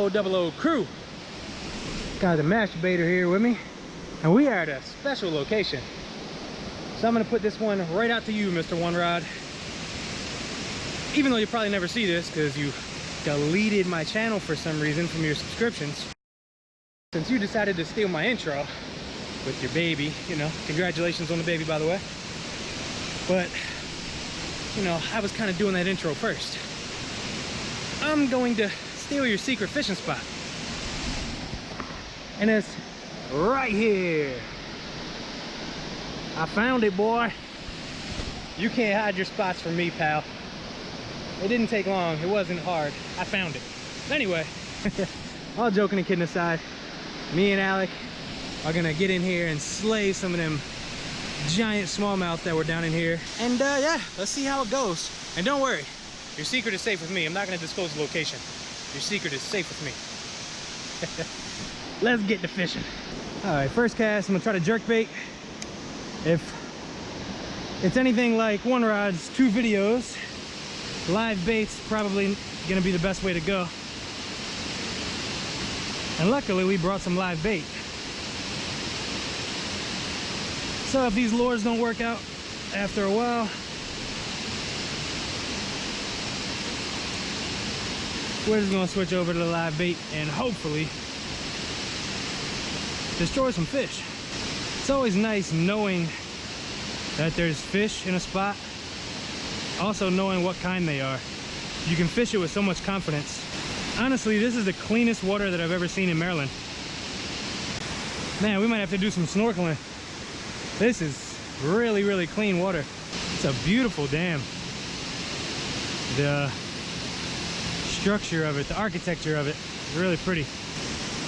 0000 crew. Got the masturbator here with me, and we are at a special location. So I'm gonna put this one right out to you, Mr. One Rod. Even though you probably never see this because you deleted my channel for some reason from your subscriptions. Since you decided to steal my intro with your baby, you know, congratulations on the baby, by the way. But, you know, I was kind of doing that intro first. I'm going to steal your secret fishing spot. And it's right here. I found it, boy. You can't hide your spots from me, pal. It didn't take long. It wasn't hard. I found it. Anyway, all joking and kidding aside, me and Alec are gonna get in here and slay some of them giant smallmouth that were down in here. And yeah, let's see how it goes. And don't worry, your secret is safe with me. I'm not gonna disclose the location. Your secret is safe with me. Let's get to fishing. All right, first cast, I'm gonna try to jerk bait. If it's anything like One Rod's 2 videos, live bait's probably gonna be the best way to go. And luckily we brought some live bait. So if these lures don't work out after a while, we're just gonna switch over to the live bait and hopefully destroy some fish. It's always nice knowing that there's fish in a spot, also knowing what kind they are. You can fish it with so much confidence. Honestly, this is the cleanest water that I've ever seen in Maryland. Man, we might have to do some snorkeling. This is really, really clean water. It's a beautiful dam. The structure of it, the architecture of it is really pretty.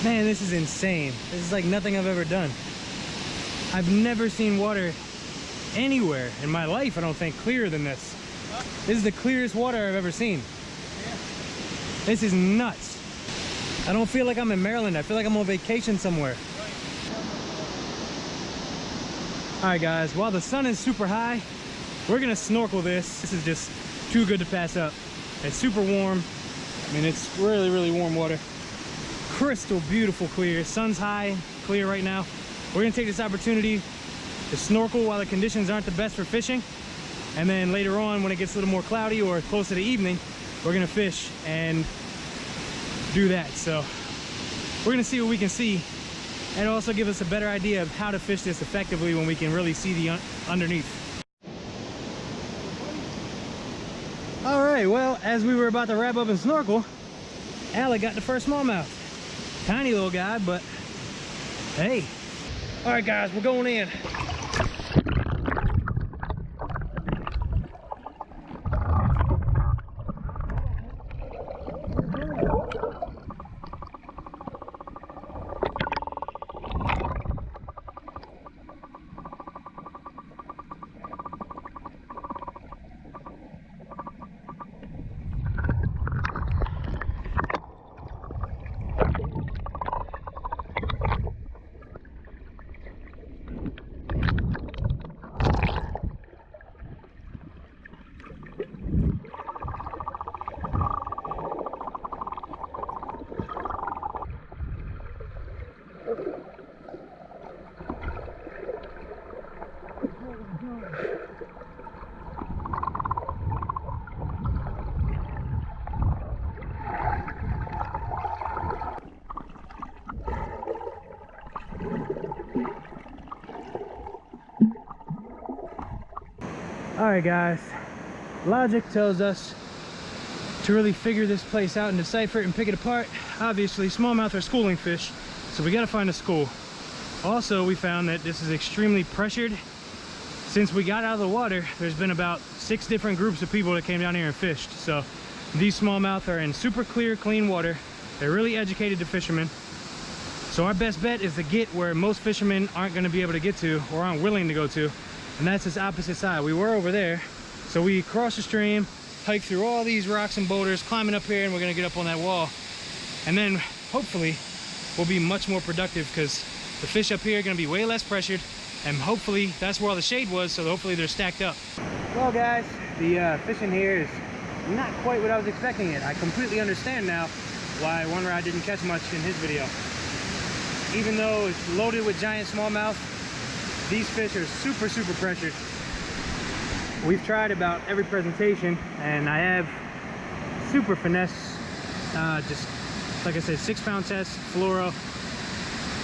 Man, this is insane. This is like nothing I've ever done. I've never seen water anywhere in my life, I don't think, clearer than this. This is the clearest water I've ever seen. This is nuts. I don't feel like I'm in Maryland. I feel like I'm on vacation somewhere. All right, guys, while the sun is super high, we're gonna snorkel this. This is just too good to pass up. It's super warm. I mean, it's really, really warm water. Crystal beautiful clear. Sun's high, clear right now. We're gonna take this opportunity to snorkel while the conditions aren't the best for fishing. And then later on, when it gets a little more cloudy or close to the evening, we're gonna fish and do that. So we're gonna see what we can see and also give us a better idea of how to fish this effectively when we can really see the underneath. All right, well, as we were about to wrap up and snorkel, Alec got the first smallmouth. Tiny little guy, but hey. All right, guys, we're going in. All right, guys, logic tells us to really figure this place out and decipher it and pick it apart. Obviously, smallmouth are schooling fish, so we got to find a school. Also, we found that this is extremely pressured. Since we got out of the water, there's been about 6 different groups of people that came down here and fished. So these smallmouth are in super clear, clean water. They're really educated to fishermen. So our best bet is to get where most fishermen aren't going to be able to get to or aren't willing to go to. And that's this opposite side. We were over there, so we crossed the stream, hiked through all these rocks and boulders, climbing up here, and we're gonna get up on that wall. And then hopefully we'll be much more productive because the fish up here are gonna be way less pressured, and hopefully that's where all the shade was, so hopefully they're stacked up. Well, guys, the fishing here is not quite what I was expecting it. I completely understand now why One Rod didn't catch much in his video. Even though it's loaded with giant smallmouth, these fish are super, super pressured. We've tried about every presentation, and I have super finesse, just like I said, 6-pound test, fluoro,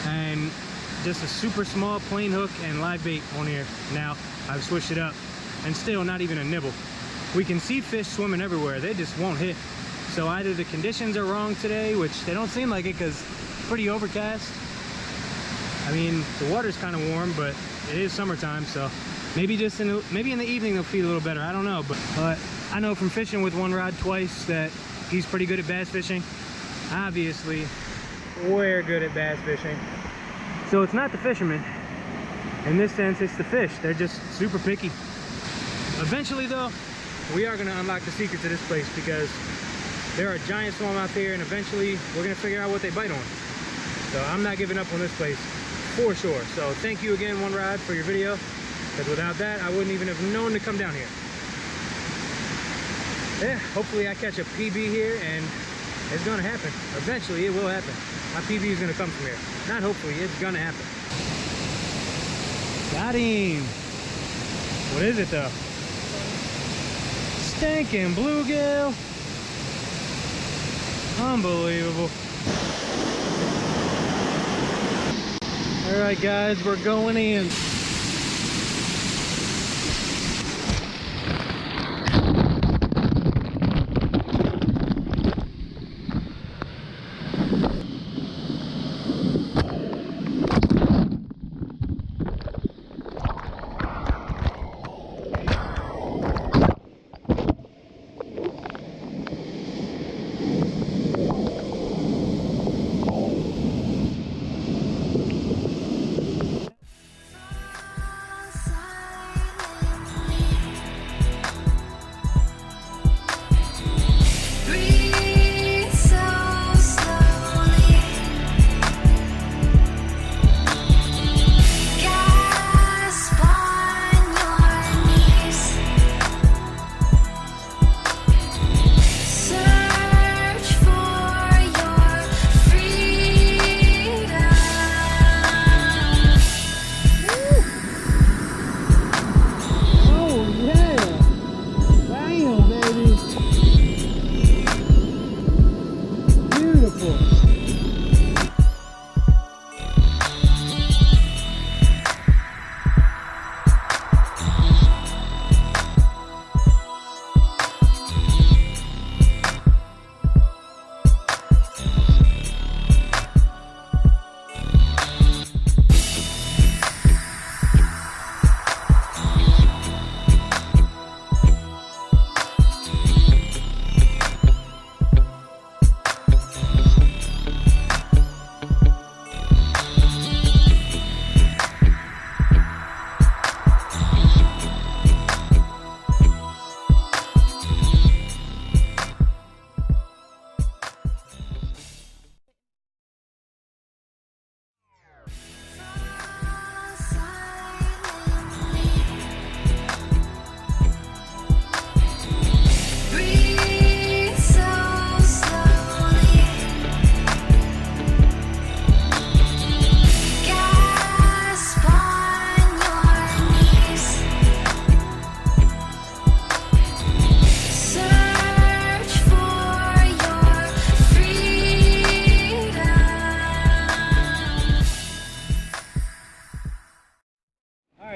and just a super small plain hook and live bait on here. Now I've switched it up, and still not even a nibble. We can see fish swimming everywhere, they just won't hit. So either the conditions are wrong today, which they don't seem like it because it's pretty overcast. I mean, the water's kind of warm, but it is summertime, so maybe just maybe in the evening they'll feed a little better. I don't know, but I know from fishing with One Rod twice that he's pretty good at bass fishing. Obviously, we're good at bass fishing. So it's not the fishermen. In this sense, it's the fish. They're just super picky. Eventually, though, we are going to unlock the secrets of this place because there are giant smallmouth here, and eventually we're going to figure out what they bite on. So I'm not giving up on this place for sure. So thank you again, One Rod, for your video, because without that I wouldn't even have known to come down here. Yeah, hopefully I catch a PB here, and it's gonna happen. Eventually it will happen. My PB is gonna come from here. Not hopefully, it's gonna happen. Got him. What is it though? Stinking bluegill. Unbelievable. All right, guys, we're going in.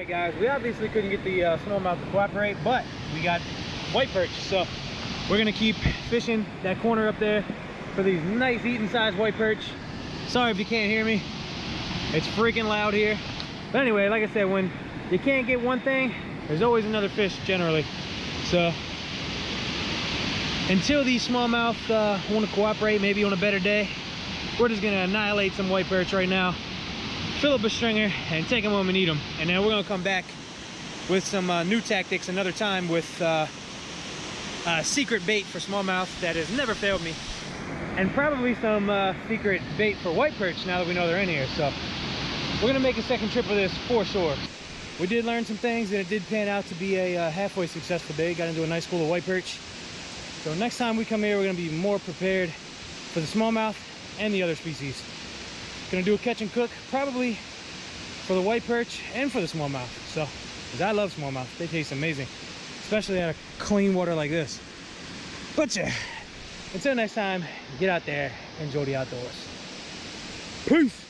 Guys, we obviously couldn't get the smallmouth to cooperate, but we got white perch, so we're gonna keep fishing that corner up there for these nice eating sized white perch. Sorry if you can't hear me, it's freaking loud here. But anyway, like I said, when you can't get one thing, there's always another fish generally. So until these smallmouth want to cooperate, maybe on a better day, we're just gonna annihilate some white perch right now, fill up a stringer, and take them home and eat them. And then we're gonna come back with some new tactics another time with secret bait for smallmouth that has never failed me, and probably some secret bait for white perch now that we know they're in here. So we're gonna make a second trip of this for sure. We did learn some things, and it did pan out to be a halfway successful day. Got into a nice school of white perch. So next time we come here, we're gonna be more prepared for the smallmouth and the other species. Gonna do a catch and cook, probably for the white perch and for the smallmouth. So, because I love smallmouth, they taste amazing, especially out of clean water like this. But yeah, until next time, get out there, enjoy the outdoors. Peace.